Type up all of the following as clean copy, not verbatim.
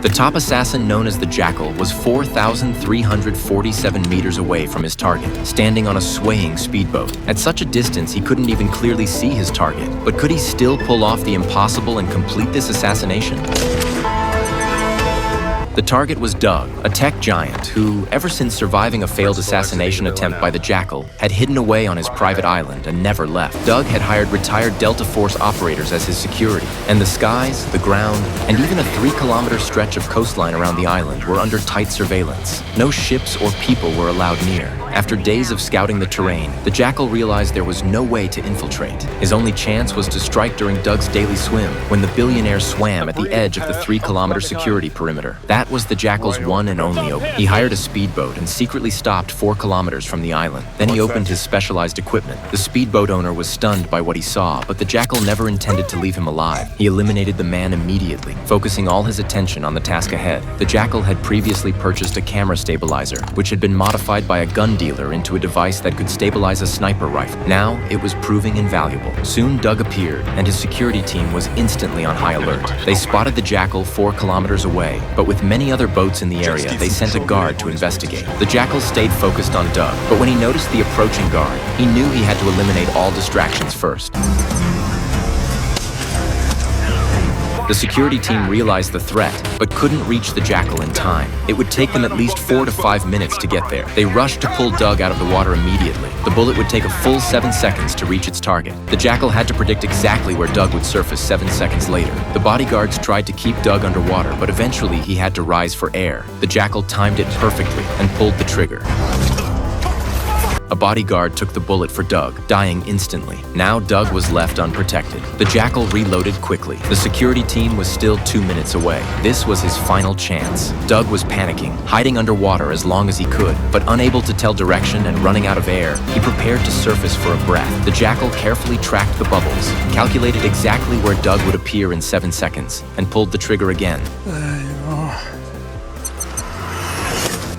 The top assassin, known as the Jackal, was 4,347 meters away from his target, standing on a swaying speedboat. At such a distance, he couldn't even clearly see his target. But could he still pull off the impossible and complete this assassination? The target was Doug, a tech giant who, ever since surviving a failed assassination attempt by the Jackal, had hidden away on his private island and never left. Doug had hired retired Delta Force operators as his security, and the skies, the ground, and even a 3-kilometer stretch of coastline around the island were under tight surveillance. No ships or people were allowed near. After days of scouting the terrain, the Jackal realized there was no way to infiltrate. His only chance was to strike during Doug's daily swim, when the billionaire swam at the edge of the 3-kilometer security perimeter. That was the Jackal's one and only opening. He hired a speedboat and secretly stopped 4 kilometers from the island. Then he opened his specialized equipment. The speedboat owner was stunned by what he saw, but the Jackal never intended to leave him alive. He eliminated the man immediately, focusing all his attention on the task ahead. The Jackal had previously purchased a camera stabilizer, which had been modified by a gun dealer into a device that could stabilize a sniper rifle. Now, it was proving invaluable. Soon, Doug appeared, and his security team was instantly on high alert. They spotted the Jackal 4 kilometers away, but with many other boats in the area, they sent a guard to investigate. The Jackal stayed focused on Doug, but when he noticed the approaching guard, he knew he had to eliminate all distractions first. The security team realized the threat, but couldn't reach the Jackal in time. It would take them at least 4 to 5 minutes to get there. They rushed to pull Doug out of the water immediately. The bullet would take a full 7 seconds to reach its target. The Jackal had to predict exactly where Doug would surface 7 seconds later. The bodyguards tried to keep Doug underwater, but eventually he had to rise for air. The Jackal timed it perfectly and pulled the trigger. A bodyguard took the bullet for Doug, dying instantly. Now Doug was left unprotected. The Jackal reloaded quickly. The security team was still 2 minutes away. This was his final chance. Doug was panicking, hiding underwater as long as he could, but unable to tell direction and running out of air, he prepared to surface for a breath. The Jackal carefully tracked the bubbles, calculated exactly where Doug would appear in 7 seconds, and pulled the trigger again.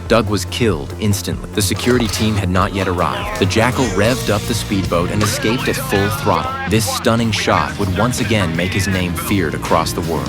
Doug was killed instantly. The security team had not yet arrived. The Jackal revved up the speedboat and escaped at full throttle. This stunning shot would once again make his name feared across the world.